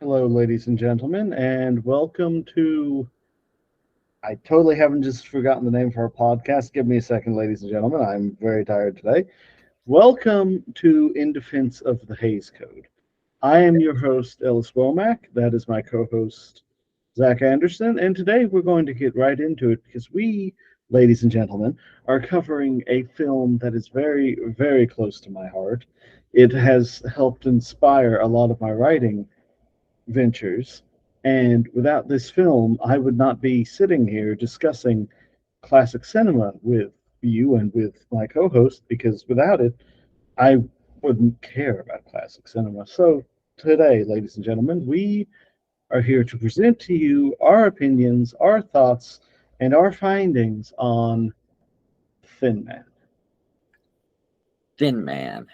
Hello, ladies and gentlemen, and welcome to. I totally haven't just forgotten the name for our podcast. Give me a second, ladies and gentlemen. I'm very tired today. Welcome to In Defense of the Hays Code. I am your host, Ellis Womack. That is my co host, Zach Anderson. And today we're going to get right into it because we, ladies and gentlemen, are covering a film that is very, very close to my heart. It has helped inspire a lot of my writing ventures. And without this film, I would not be sitting here discussing classic cinema with you and with my co host, because without it, I wouldn't care about classic cinema. So, today, ladies and gentlemen, we are here to present to you our opinions, our thoughts, and our findings on Thin Man. Thin Man.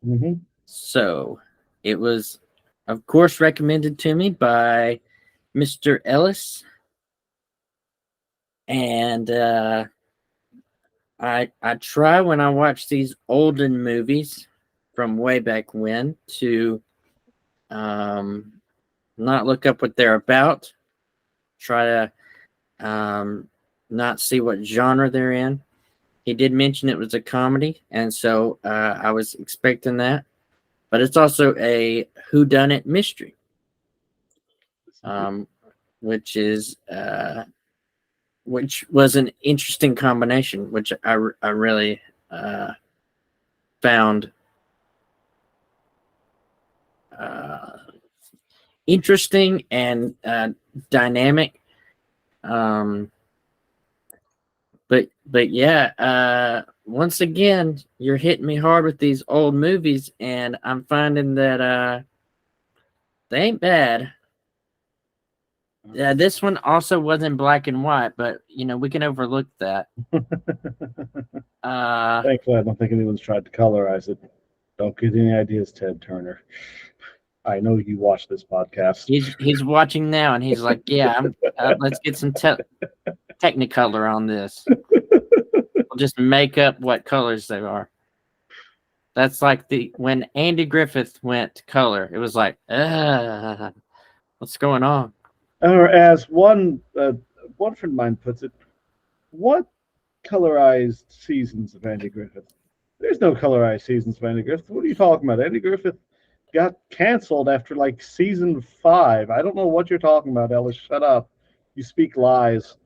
Mm-hmm. So it was, of course, recommended to me by Mr. Ellis, and I try when I watch these olden movies from way back when to um, not look up what they're about. Try to not see what genre they're in. He did mention it was a comedy, and so I was expecting that. But it's also a whodunit mystery, um, which is which was an interesting combination, which I really found uh, interesting and dynamic. Um, but yeah, once again, you're hitting me hard with these old movies, and I'm finding that they ain't bad. Yeah, this one also wasn't black and white, but we can overlook that. Uh, Thankfully, I don't think anyone's tried to colorize it. Don't get any ideas, Ted Turner. I know you watch this podcast. he's watching now, and he's like, "Yeah, let's get some Technicolor on this. We'll just make up what colors they are." That's like the when Andy Griffith went color. It was like, what's going on? Or as one friend of mine puts it, what colorized seasons of Andy Griffith? There's no colorized seasons of Andy Griffith. What are you talking about? Andy Griffith got canceled after like season 5. I don't know what you're talking about, Ellis. Shut up. You speak lies.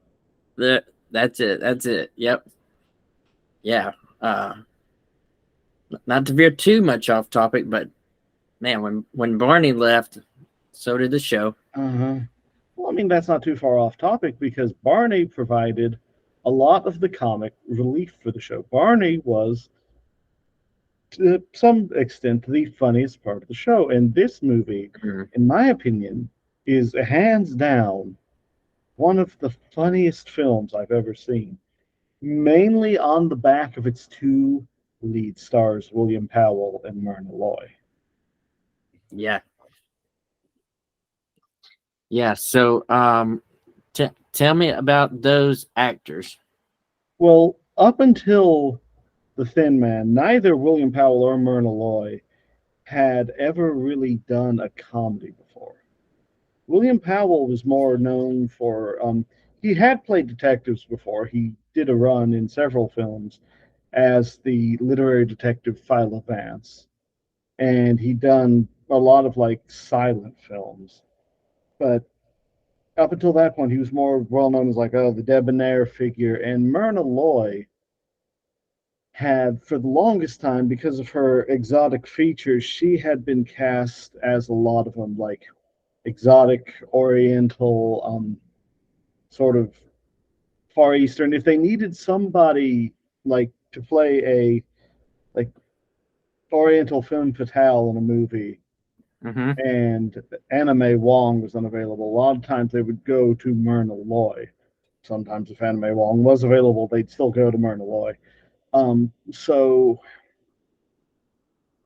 That's it. That's it. Yep. Yeah. Not to veer too much off topic, but man, when Barney left, so did the show. Uh-huh. Well, I mean, that's not too far off topic because Barney provided a lot of the comic relief for the show. Barney was, to some extent, the funniest part of the show. And this movie, Mhm. in my opinion, is hands down one of the funniest films I've ever seen, mainly on the back of its two lead stars, William Powell and Myrna Loy. Yeah. Yeah. So, tell me about those actors. Well, up until The Thin Man, neither William Powell or Myrna Loy had ever really done a comedy before. William Powell was more known for, he had played detectives before. He did a run in several films as the literary detective Philo Vance, and he'd done a lot of like silent films. But up until that point, he was more well known as like, oh, the debonair figure. And Myrna Loy had, for the longest time, because of her exotic features, she had been cast as a lot of them, like exotic, oriental, sort of Far Eastern. If they needed somebody like to play a like Oriental femme fatale in a movie, Mm-hmm. and Anime Wong was unavailable, a lot of times they would go to Myrna Loy. Sometimes if Anime Wong was available, they'd still go to Myrna Loy. So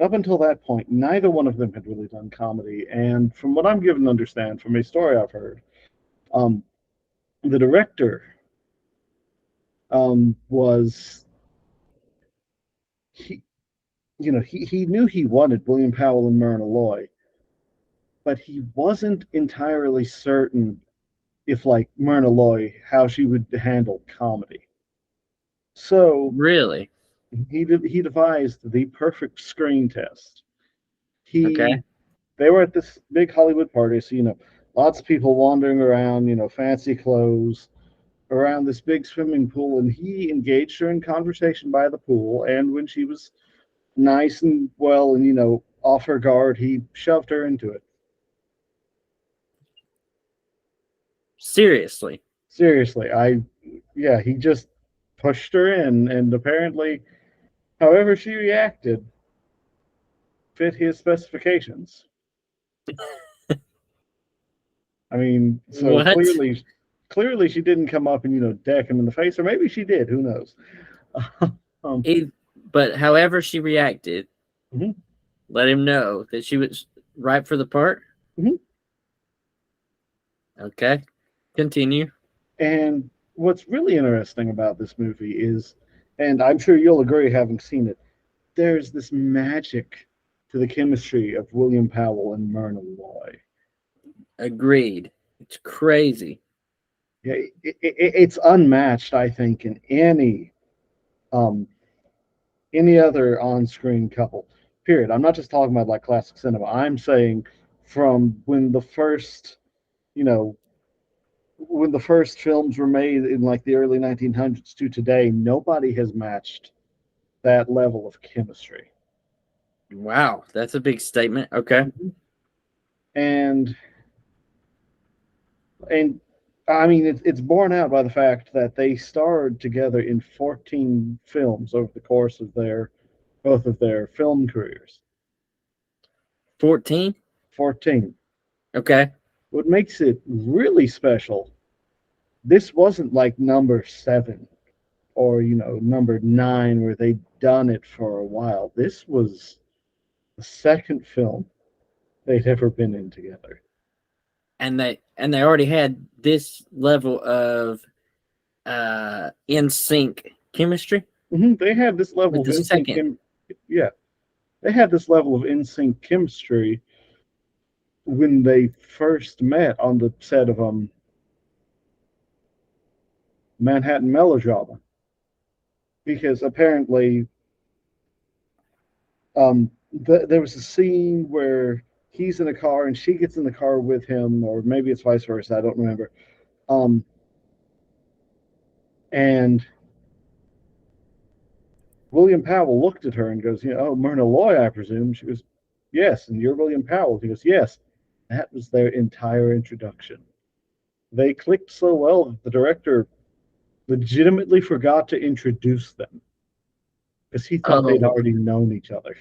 up until that point, neither one of them had really done comedy. And from what I'm given to understand, from a story I've heard, um, the director was he, he knew he wanted William Powell and Myrna Loy, but he wasn't entirely certain if, like, Myrna Loy, how she would handle comedy. So Really? he devised the perfect screen test. Okay. They were at this big Hollywood party, so lots of people wandering around, fancy clothes around this big swimming pool, and he engaged her in conversation by the pool. And when she was nice and well and off her guard, he shoved her into it. Seriously? Seriously, he just pushed her in, and apparently, however she reacted, fit his specifications. I mean, so What? clearly she didn't come up and deck him in the face, or maybe she did. Who knows? um, But however she reacted, mhm, let him know that she was right for the part. mhm. Okay. Continue. And what's really interesting about this movie is, and I'm sure you'll agree having seen it, there's this magic to the chemistry of William Powell and Myrna Loy. Agreed. It's crazy. Yeah, it's unmatched, I think, in um, any other on-screen couple. Period. I'm not just talking about like classic cinema. I'm saying from you know, when the first films were made in like the early 1900s to today, nobody has matched that level of chemistry. Wow, that's a big statement. Okay. And and I mean, it's borne out by the fact that they starred together in 14 films over the course of both of their film careers. 14? 14. Okay. What makes it really special, this wasn't like number 7 or, number 9 where they'd done it for a while. This was the second film they'd ever been in together. And they already had this level of in sync chemistry. They had this level With of the in sync second. yeah, they had this level of in sync chemistry when they first met on the set of Manhattan Melodrama, because apparently there was a scene where he's in a car and she gets in the car with him, or maybe it's vice versa. I don't remember. Um, and William Powell looked at her and goes, "Oh, Myrna Loy, I presume." She goes, "Yes." "And you're William Powell?" He goes, "Yes." That was their entire introduction. They clicked so well that the director legitimately forgot to introduce them because he thought they'd Oh, already known each other.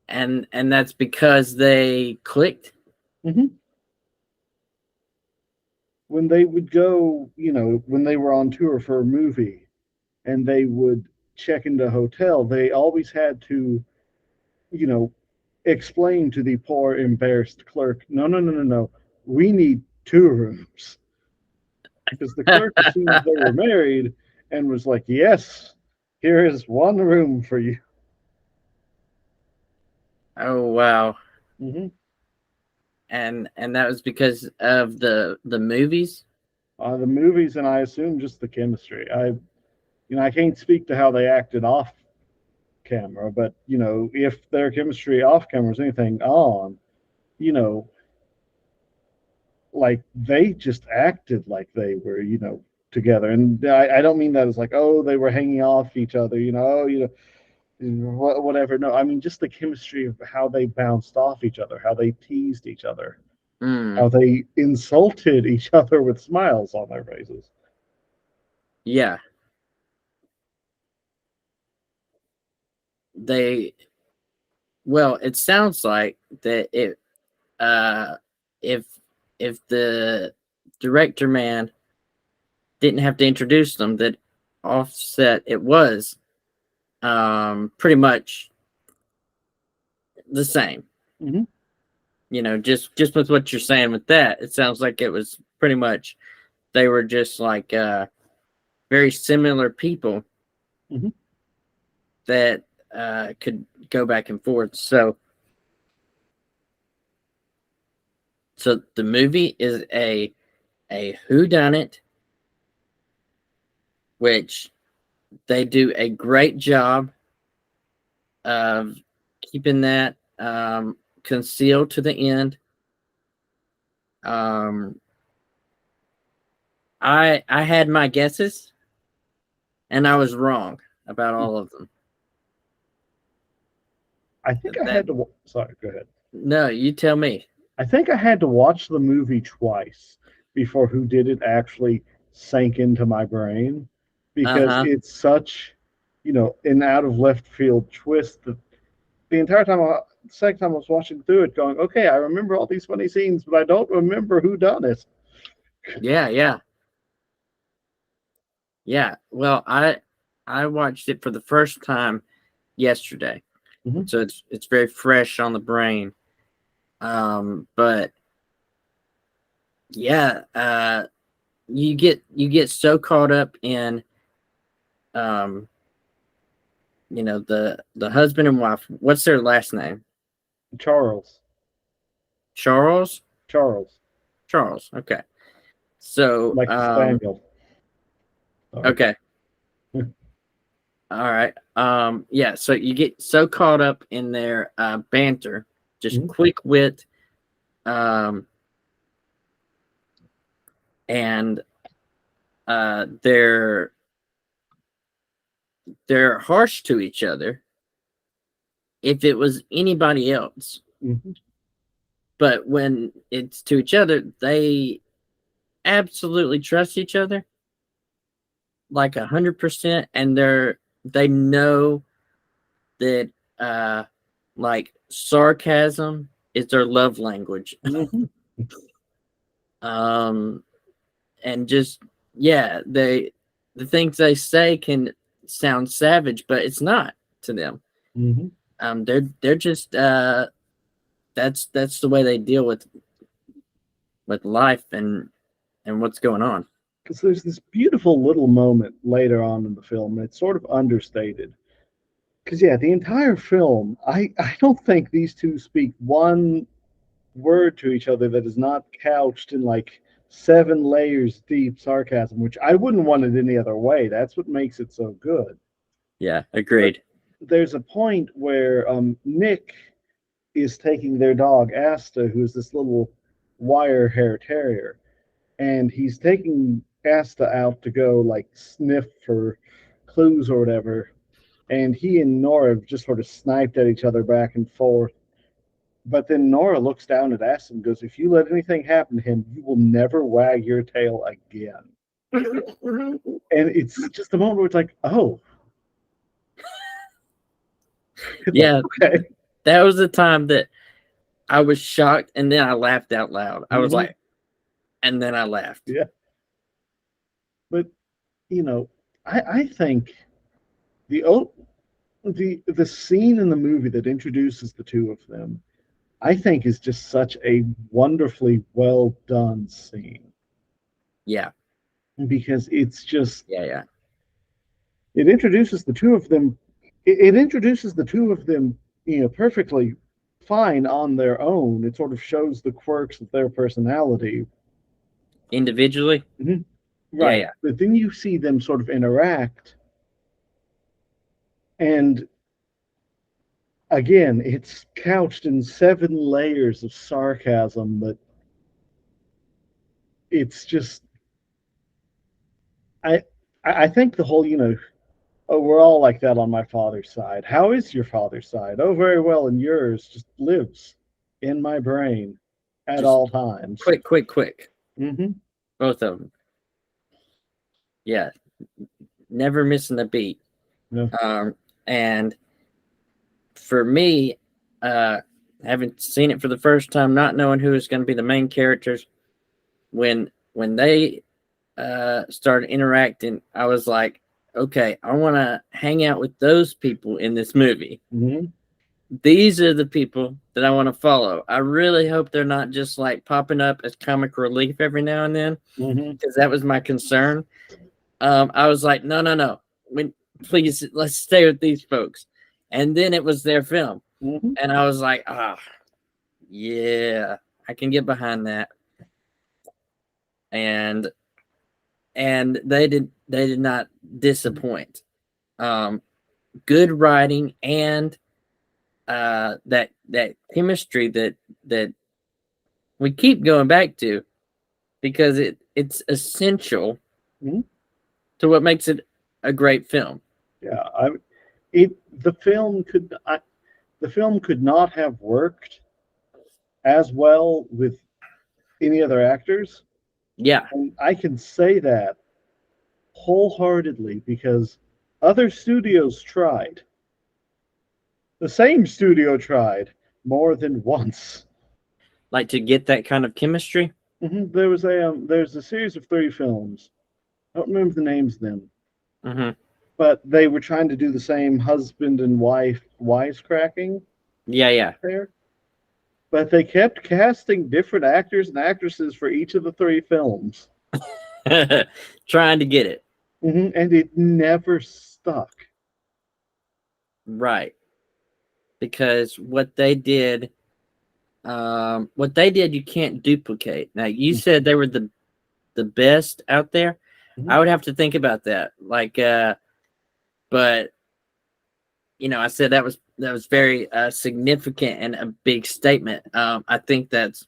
and that's because they clicked. Mm-hmm. When they would go, when they were on tour for a movie and they would check into a hotel, they always had to, you know, explain to the poor, embarrassed clerk, no, no, no, no, no, we need 2 rooms. Because the clerk assumed they were married and was like, yes, here is 1 room for you. Oh wow. Mm-hmm. And that was because of the movies. The movies, and I assume just the chemistry. I can't speak to how they acted off camera, but if their chemistry off camera is anything on, you know, like they just acted like they were, together. And I don't mean that as like, oh, they were hanging off each other, whatever. No, I mean just the chemistry of how they bounced off each other, how they teased each other, Mm, how they insulted each other with smiles on their faces. yeah. They Well, it sounds like that uh if if the director man didn't have to introduce them, that offset it was pretty much the same. Mm-hmm. Just with what you're saying with that, it sounds like it was pretty much they were just like very similar people Mm-hmm. that could go back and forth. So So the movie is a whodunit, which they do a great job of keeping that concealed to the end. I had my guesses, and I was wrong about all of them. I think I had to. Sorry, go ahead. No, you tell me. I think I had to watch the movie twice before Who Did It actually sank into my brain because it's such, an out of left field twist that the entire time, the second time I was watching through it, going, okay, I remember all these funny scenes, but I don't remember who done it. Yeah. Well, I watched it for the first time yesterday, so it's very fresh on the brain. But yeah, you get so caught up in the husband and wife. What's their last name? Charles. Okay. So like the spaniel. Okay. All right. Yeah, so you get so caught up in their banter, just quick wit, and they're harsh to each other if it was anybody else. But when it's to each other, they absolutely trust each other like 100%, and they know that like sarcasm is their love language. And just the things they say can sound savage, but it's not to them. They're just that's the way they deal with life and what's going on. Because there's this beautiful little moment later on in the film, and it's sort of understated. Because the entire film, I don't think these two speak one word to each other that is not couched in like 7 layers deep sarcasm, which I wouldn't want it any other way. That's what makes it so good. Yeah, agreed. But there's a point where Nick is taking their dog Asta, who's this little wire hair terrier, and he's taking Asta out to go like sniff for clues or whatever, and he and Nora have just sort of sniped at each other back and forth. But then Nora looks down at Asta and goes, if you let anything happen to him, you will never wag your tail again. And it's just a moment where it's like, oh. Yeah. Okay. That was the time that I was shocked, and then I laughed out loud. I was like, and then I laughed. Yeah. But, I think the scene in the movie that introduces the two of them, I think is just such a wonderfully well done scene. Yeah. Because it's just Yeah. It introduces the two of them. It introduces the two of them, perfectly fine on their own. It sort of shows the quirks of their personality individually. Right. Yeah. But then you see them sort of interact, and again, it's couched in 7 layers of sarcasm, but it's just, I think the whole, oh, we're all like that on my father's side. How is your father's side? Oh, very well, and yours just lives in my brain at all times. Quick. Mm-hmm. Both of them. Yeah. Never missing a beat. No. And for me, having seen it for the first time, not knowing who is going to be the main characters, when they started interacting, I was like, okay, I want to hang out with those people in this movie. These are the people that I want to follow. I really hope they're not just like popping up as comic relief every now and then, because that was my concern. I was like, no. Please, let's stay with these folks. And then it was their film. And I was like, yeah, I can get behind that. And they did not disappoint. Good writing and that chemistry that we keep going back to because it's essential Mhm. to what makes it a great film. Yeah, the film could not have worked as well with any other actors, Yeah, and I can say that wholeheartedly because other studios tried. The same studio tried more than once. like to get that kind of chemistry. There's a series of 3 films. I don't remember the names of them, Hmm. but they were trying to do the same husband and wife wisecracking Yeah, yeah. there. But they kept casting different actors and actresses for each of the 3 films. Trying to get it And it never stuck. right because what they did, you can't duplicate. Now you said they were the best out there. Mhm. I would have to think about that. Like, but I said that was very significant and a big statement. I think that's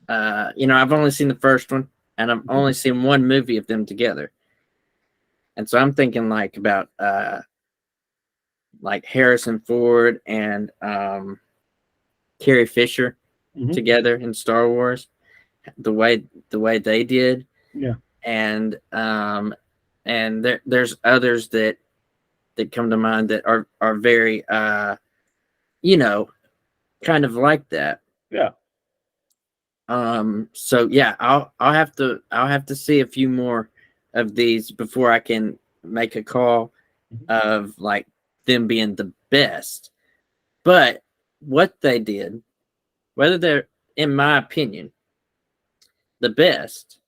I've only seen the first one, and I've only seen one movie of them together, and so I'm thinking like about like Harrison Ford and Carrie Fisher Mhm. together in Star Wars, the way they did, Yeah. and there's others that come to mind that are very kind of like that. Yeah. So yeah, I'll have to see a few more of these before I can make a call Mhm. of like them being the best. But what they did, whether they're, in my opinion, the best,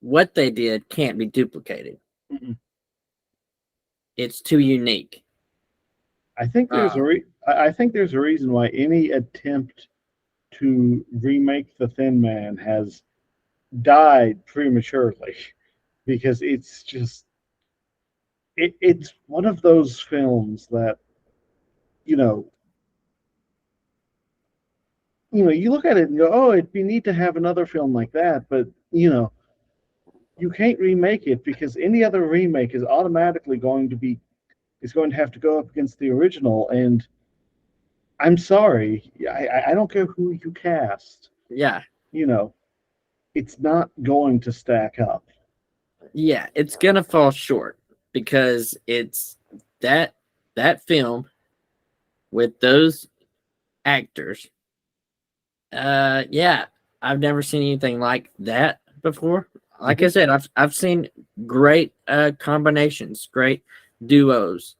what they did can't be duplicated. Mhm. It's too unique. Uh, I think there's a reason why any attempt to remake The Thin Man has died prematurely because it's one of those films that you know you look at it and go, oh, it'd be neat to have another film like that, but you can't remake it because any other remake is automatically going to have to go up against the original. And I'm sorry, I don't care who you cast, yeah, you know, it's not going to stack up. yeah, it's gonna fall short because it's that that film with those actors. Yeah, I've never seen anything like that before. Like I Mhm. said, I've seen great combinations, great duos.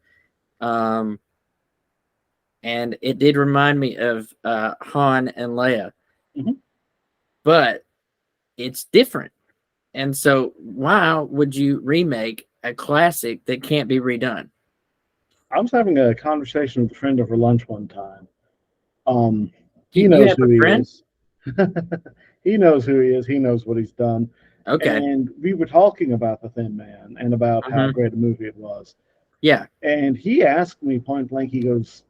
Um, and it did remind me of Han and Leia, Mhm. but it's different. And so, why would you remake a classic that can't be redone? I was having a conversation with a friend over lunch one time. Um, he You knows have who a he friend? is. He knows who he is. He knows what he's done. Okay. And we were talking about The Thin Man and about how Hmm. great a movie it was. Yeah. And he asked me point blank, he goes,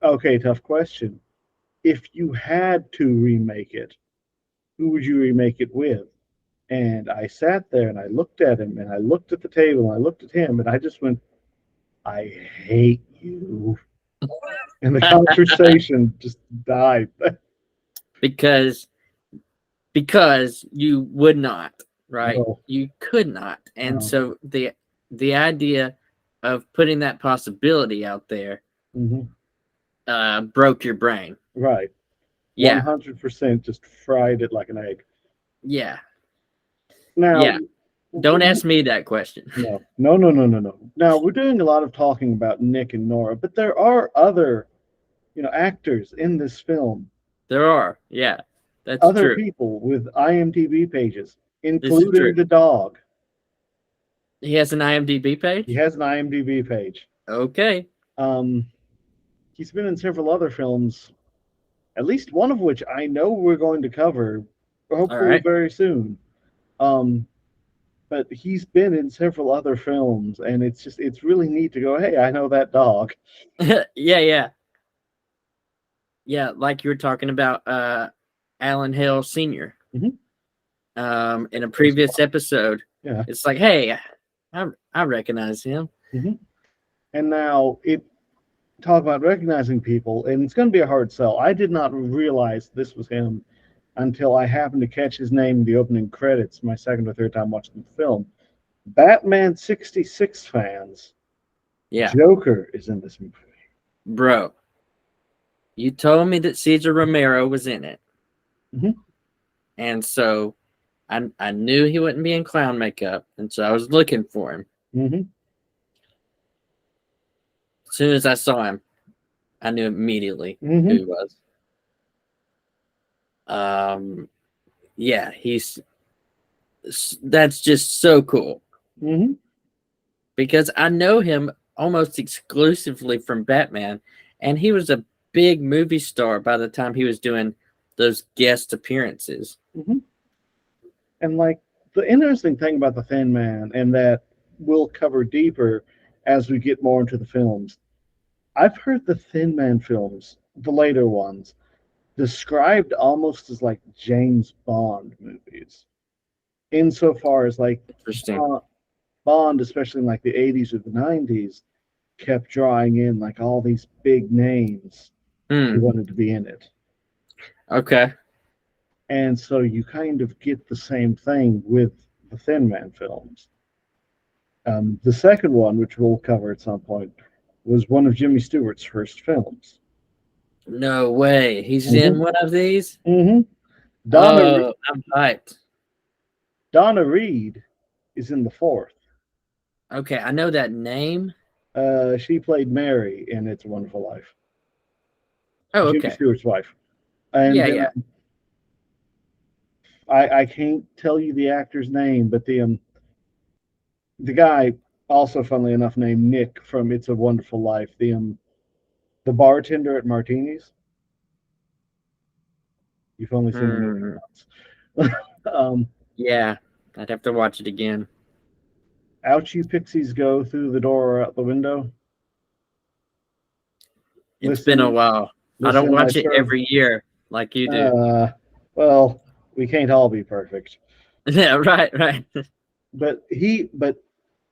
okay, tough question. If you had to remake it, who would you remake it with? And I sat there and I looked at him and I looked at the table and I looked at him and I just went, I hate you. And the conversation just died. because you would not, right? No, You could not. And no. so the idea of putting that possibility out there Hmm. broke your brain. Right. Yeah. 100% just fried it like an egg. Yeah. Now, Yeah. Don't ask me that question. no, no, no, no, no, no. Now, we're doing a lot of talking about Nick and Nora, but there are other, actors in this film, There are. Yeah. That's other true. people with IMDb pages, This is including true. the dog. He has an IMDb He page? has an IMDb page. Okay. Um, he's been in several other films at least one of which I know we're going to cover, hopefully right. very soon. But he's been in several other films, and it's really neat to go, hey, I know that dog. Yeah. Like you were talking about Alan Hale Sr. Mhm. In a previous episode. Yeah. It's like, hey, I recognize him. And now talk about recognizing people, and it's going to be a hard sell. I did not realize this was him until I happened to catch his name in the opening credits my second or third time watching the film. Batman 66 fans, Yeah, Joker is in this movie. bro. You told me that Cesar Romero was in it. Mhm. And so I knew he wouldn't be in clown makeup, and so I was looking for him. Mm-hmm. As soon as I saw him, I knew immediately who Mm-hmm. he was. Yeah, that's just so cool Mm-hmm. because I know him almost exclusively from Batman, and he was a big movie star by the time he was doing those guest appearances. Mm-hmm. And like the interesting thing about the Thin Man, and that we'll cover deeper as we get more into the films. I've heard the Thin Man films, the later ones, described almost as like James Bond movies, insofar as like Interesting. Bond, especially in like the 80s or the 90s, kept drawing in like all these big names who wanted to be in it. Okay. And so you kind of get the same thing with the Thin Man films. The second one, which we'll cover at some point, was one of Jimmy Stewart's first films. No way. He's in one of these? Mm-hmm. I'm hyped. Donna Reed is in the fourth. Okay, I know that name. She played Mary in It's a Wonderful Life. Oh, Jimmy okay. Stewart's wife. And Yeah. I can't tell you the actor's name, but the guy, also funnily enough, named Nick from It's a Wonderful Life, the bartender at Martini's. You've only seen the movie once. Yeah, I'd have to watch it again. Out you pixies go through the door or out the window. It's been a while. I don't watch it every year like you do. Well, we can't all be perfect. Yeah, right. But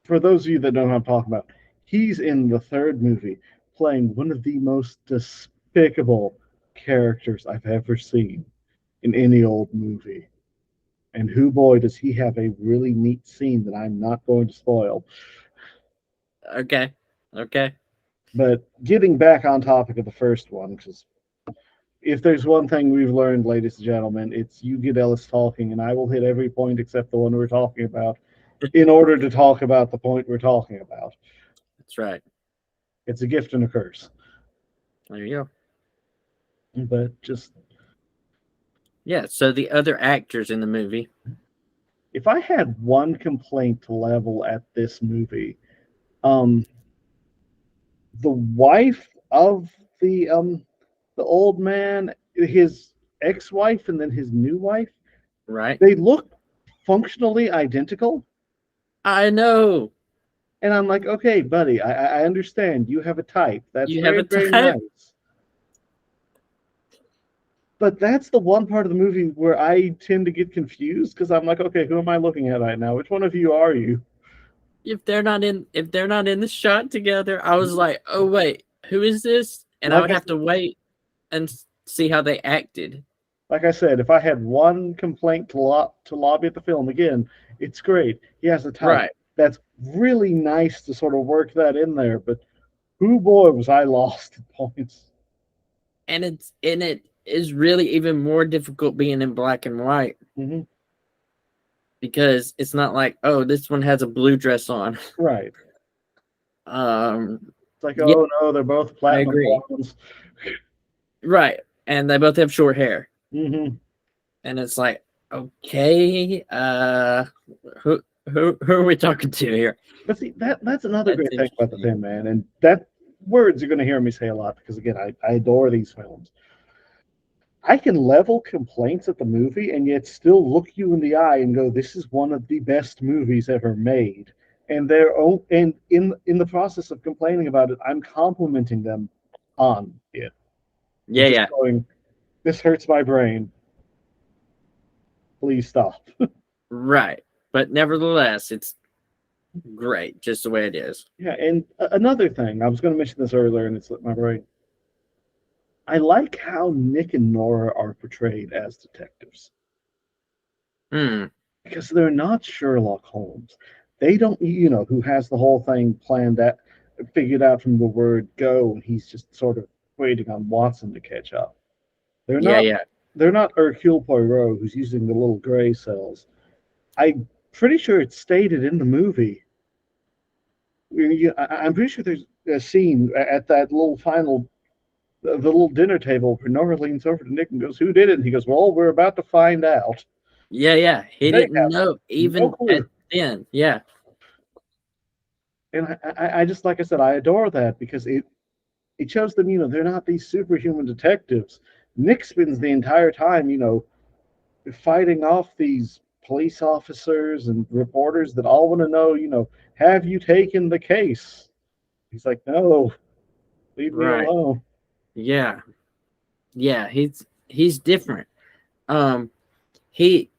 for those of you that know what I'm talking about, he's in the third movie playing one of the most despicable characters I've ever seen in any old movie. And boy, does he have a really neat scene that I'm not going to spoil. Okay. But getting back on topic of the first one, because if there's one thing we've learned, ladies and gentlemen, it's you get Ellis talking, and I will hit every point except the one we're talking about in order to talk about the point we're talking about. That's right. It's a gift and a curse. There you go. But just... Yeah, so the other actors in the movie. If I had one complaint to level at this movie, the wife of the old man, his ex-wife, and then his new wife, right? They look functionally identical. I know. And I'm like, okay, buddy, I understand. You have a type. That's very nice. But that's the one part of the movie where I tend to get confused because I'm like, okay, who am I looking at right now? Which one of you are you? If they're not in the shot together, I was like, oh wait, who is this? And I would have to wait and see how they acted. Like I said, if I had one complaint to lobby at the film, again, it's great. He has a type. Right. That's really nice to sort of work that in there. But boy, was I lost at points. And it is really even more difficult being in black and white. Mm-hmm. Because it's not like, oh, this one has a blue dress on. Right. It's like, oh no, they're both platinum blondes. Right. And they both have short hair. Mm-hmm. And it's like, okay, who are we talking to here? But see, that's another great thing about the Thin Man, and that words you're going to hear me say a lot because again, I adore these films. I can level complaints at the movie and yet still look you in the eye and go, "This is one of the best movies ever made." And in the process of complaining about it, I'm complimenting them on it. Yeah, Just yeah. going, "This hurts my brain. Please stop." Right. But nevertheless, it's great just the way it is. Yeah, and another thing, I was going to mention this earlier and it slipped my brain. I like how Nick and Nora are portrayed as detectives Hmm. because they're not Sherlock Holmes. They don't, who has the whole thing planned out, figured out from the word go, and he's just sort of waiting on Watson to catch up. They're Yeah, not. yeah. They're not Hercule Poirot, who's using the little gray cells. I'm pretty sure it's stated in the movie. I'm pretty sure there's a scene at that little final the little dinner table where Nora leans over to Nick and goes, "Who did it?" And he goes, "Well, we're about to find out." Yeah, yeah. He They didn't have know no even at clue. then. Yeah. And I just, like I said, I adore that because it shows them, they're not these superhuman detectives. Nick spends the entire time, fighting off these police officers and reporters that all want to know, have you taken the case? He's like, "No, leave me Right. alone." Yeah. Yeah. He's different. Um he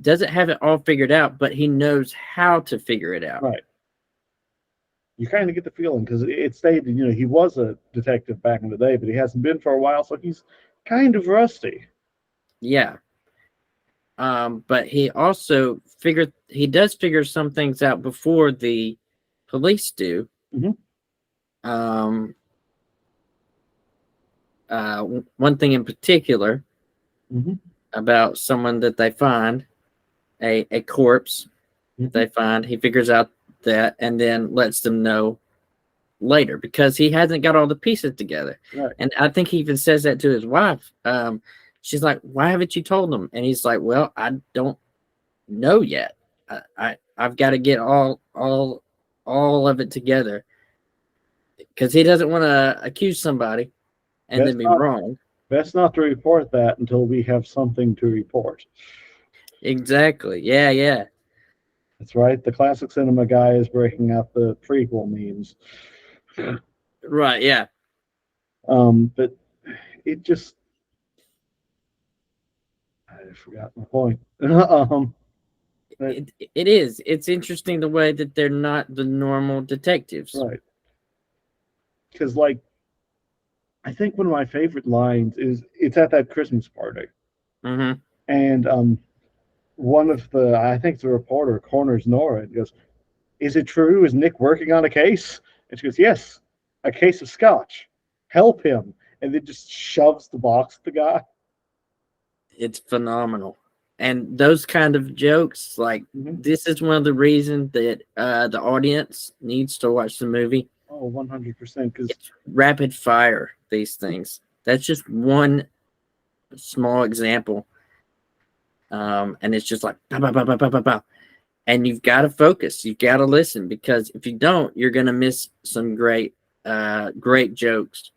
doesn't have it all figured out, but he knows how to figure it out. Right. You kind of get the feeling because it stated, he was a detective back in the day, but he hasn't been for a while, so he's kind of rusty. Yeah. But he does figure some things out before the police do. Mhm. Um One thing in particular Mhm. about someone that they find, a corpse that Mhm. they find, he figures out that and then lets them know later because he hasn't got all the pieces together. Right. And I think he even says that to his wife. She's like, "Why haven't you told him?" And he's like, "Well, I don't know yet. I've got to get all of it together because he doesn't want to accuse somebody and then Best be not wrong." best not to report that until we have something to report. Exactly. Yeah, yeah. That's right. The classic cinema guy is breaking out the prequel memes. Right. Yeah. But it just I forgot my point. But, It is. It's interesting the way that they're not the normal detectives. right. Because I think one of my favorite lines is it's at that Christmas party. Mm-hmm. And one of the I think the reporter corners Nora and goes, "Is it true? Is Nick working on a case?" And she goes, "Yes, a case of scotch. Help him." And then just shoves the box at the guy. It's phenomenal. And those kind of jokes, like Mm-hmm. this is one of the reasons that the audience needs to watch the movie. Oh, 100%. Because It's rapid fire, these things. That's just one small example. And it's just like, pow, pow, pow, pow, pow, pow, pow. And you've got to focus. You've got to listen because if you don't, you're going to miss some great jokes.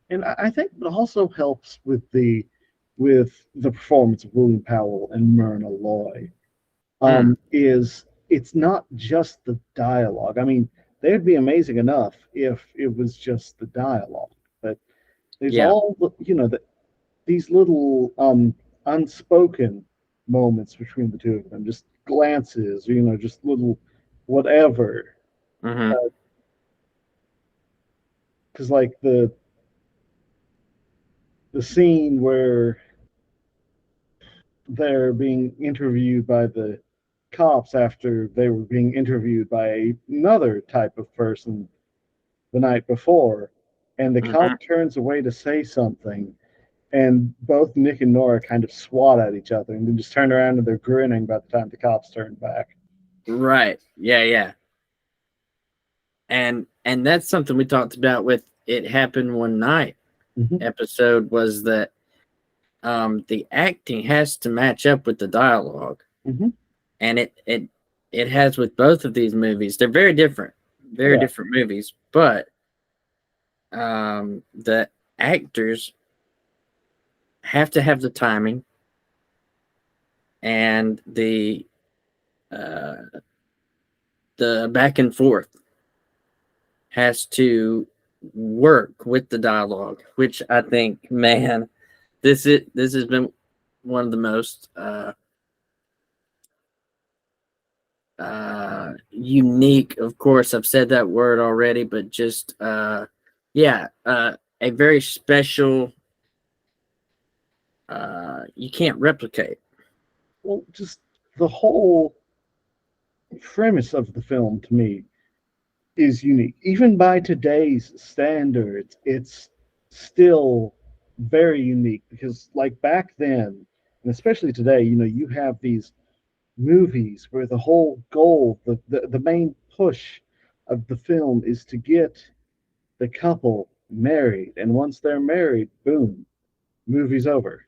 and I think it also helps with the performance of William Powell and Myrna Loy. Mm, Is it's not just the dialogue. I mean, they'd be amazing enough if it was just the dialogue, but there's yeah. all these little unspoken moments between the two of them, just glances, just little whatever. Mm-hmm. Because like the scene where they're being interviewed by the cops after they were being interviewed by another type of person the night before, and the cop Mm-hmm. turns away to say something, and both Nick and Nora kind of swat at each other and then just turn around and they're grinning by the time the cops turn back. Right. Yeah, yeah. And that's something we talked about with It Happened One Night Mm-hmm. episode was that the acting has to match up with the dialogue. Mm-hmm. And it has with both of these movies. They're very Yeah. different movies, but the actors have to have the timing and the back and forth has to work with the dialogue, which I think, man, this has been one of the most unique. Of course, I've said that word already, but just a very special. You can't replicate. Well, just the whole premise of the film to me is unique. Even by today's standards, it's still very unique because, like back then, and especially today, you have these movies where the whole goal, the main push of the film is to get the couple married. And once they're married, boom, movie's over.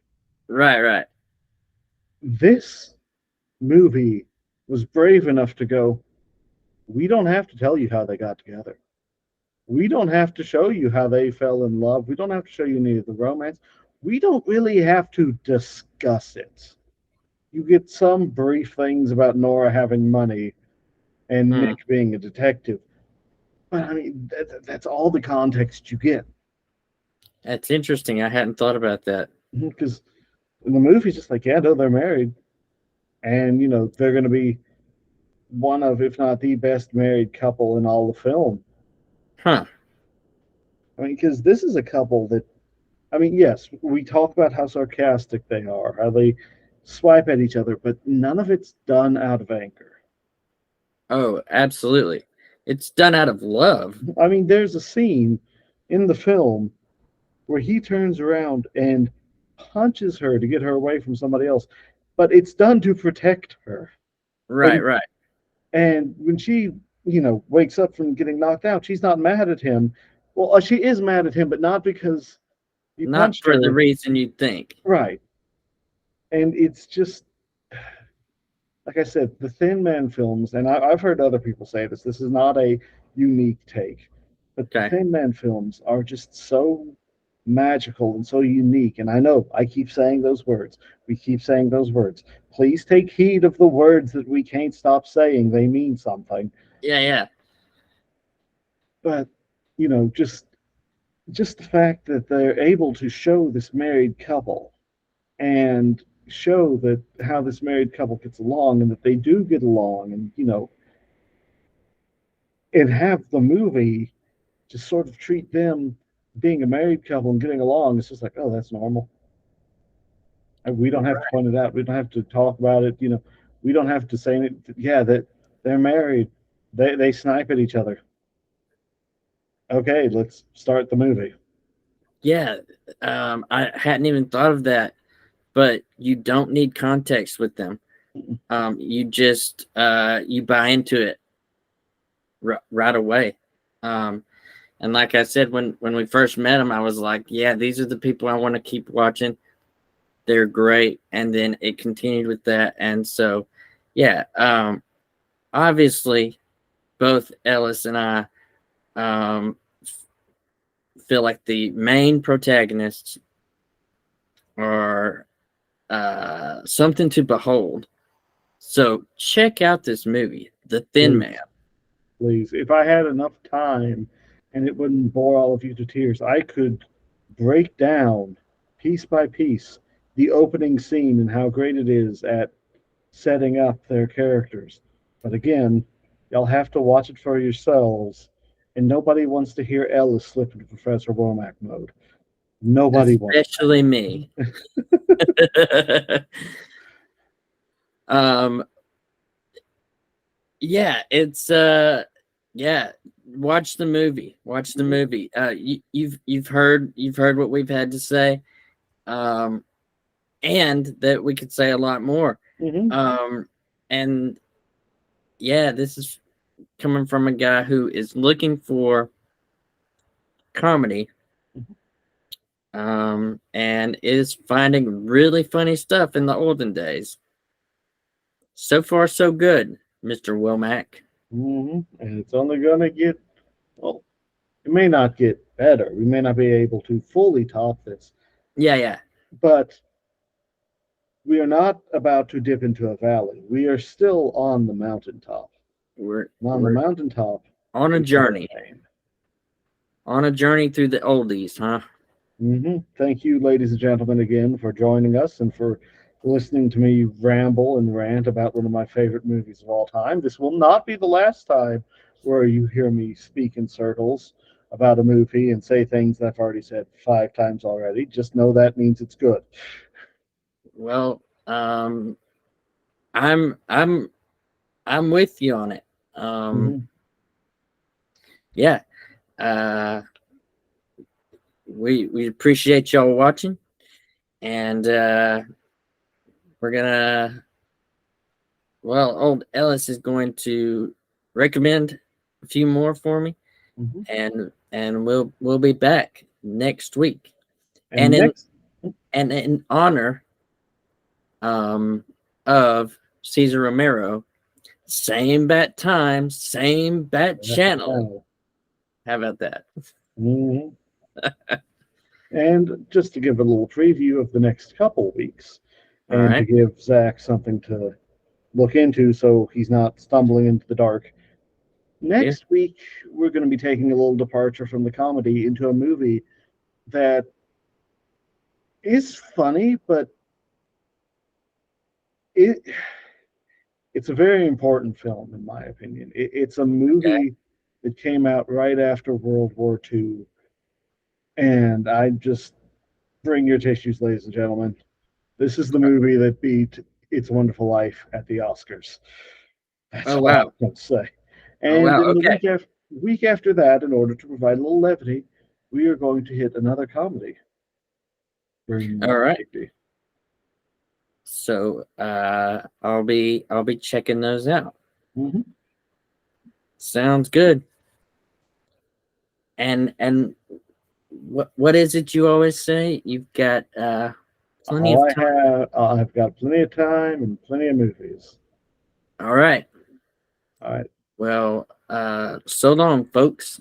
Right, right. This movie was brave enough to go, we don't have to tell you how they got together. We don't have to show you how they fell in love. We don't have to show you any of the romance. We don't really have to discuss it. You get some brief things about Nora having money and Nick being a detective. But I mean, that's all the context you get. That's interesting. I hadn't thought about that. Because in the movie's just like, yeah, no, they're married. And, they're going to be one of, if not the best married couple in all the film. Huh. I mean, because this is a couple that, I mean, yes, we talk about how sarcastic they are, how they swipe at each other, but none of it's done out of anger. Oh, absolutely. It's done out of love. I mean, there's a scene in the film where he turns around and punches her to get her away from somebody else, but it's done to protect her. Right, right. And when she, wakes up from getting knocked out, she's not mad at him. Well, she is mad at him, but not because he Not punched for her. the reason you'd think. Right. And it's just, like I said, the Thin Man films, and I've heard other people say this is not a unique take, but the Thin Man films are just so magical and so unique. And I know I keep saying those words. We keep saying those words. Please take heed of the words that we can't stop saying. They mean something. Yeah, yeah. But, just the fact that they're able to show this married couple and show that how this married couple gets along and that they do get along and and have the movie just sort of treat them being a married couple and getting along. It's just like, oh, that's normal. And we don't have to point it out. We don't have to talk about it. We don't have to say, yeah, that they're married. They snipe at each other. Okay, let's start the movie. Yeah, I hadn't even thought of that, but you don't need context with them. You just you buy into it right away. And like I said, when we first met them, I was like, yeah, these are the people I want to keep watching. They're great. And then it continued with that. And so, yeah, obviously, both Ellis and I feel like the main protagonists are something to behold. So check out this movie, The Thin Man. Please, if I had enough time and it wouldn't bore all of you to tears, I could break down piece by piece the opening scene and how great it is at setting up their characters. But again, y'all have to watch it for yourselves. And nobody wants to hear Ellis slip into Professor Womack mode. Nobody wants. Especially me. Yeah, it's watch the movie. Watch the movie. You've heard what we've had to say. And that we could say a lot more. And yeah, this is coming from a guy who is looking for comedy, and is finding really funny stuff in the olden days. So far, so good, Mr. Womack. And it's only going to get, well, it may not get better. We may not be able to fully top this. Yeah, yeah. But we are not about to dip into a valley. We are still on the mountaintop. We're And on the mountaintop, on a we call journey. fame. On a journey through the oldies, huh? Thank you, ladies and gentlemen, again for joining us and for listening to me ramble and rant about one of my favorite movies of all time. This will not be the last time where you hear me speak in circles about a movie and say things that I've already said 5 times already. Just know that means it's good. Well, I'm with you on it. Yeah. We appreciate y'all watching, and we're gonna. Well, old Ellis is going to recommend a few more for me, and we'll be back next week, and in honor of Cesar Romero, same bat time, same bat channel. How about that? And just to give a little preview of the next couple weeks, and to give Zach something to look into so he's not stumbling into the dark. Next week, we're going to be taking a little departure from the comedy into a movie that is funny, but it's a very important film, in my opinion. It's a movie that came out right after World War II. And I just bring your tissues, ladies and gentlemen. This is the movie that beat It's a Wonderful Life at the Oscars. That's all I'm going to say. And the week after that, in order to provide a little levity, we are going to hit another comedy. All right. So I'll be checking those out. Sounds good. And what is it you always say? You've got plenty of time. I've got plenty of time and plenty of movies. All right. All right. Well, so long, folks.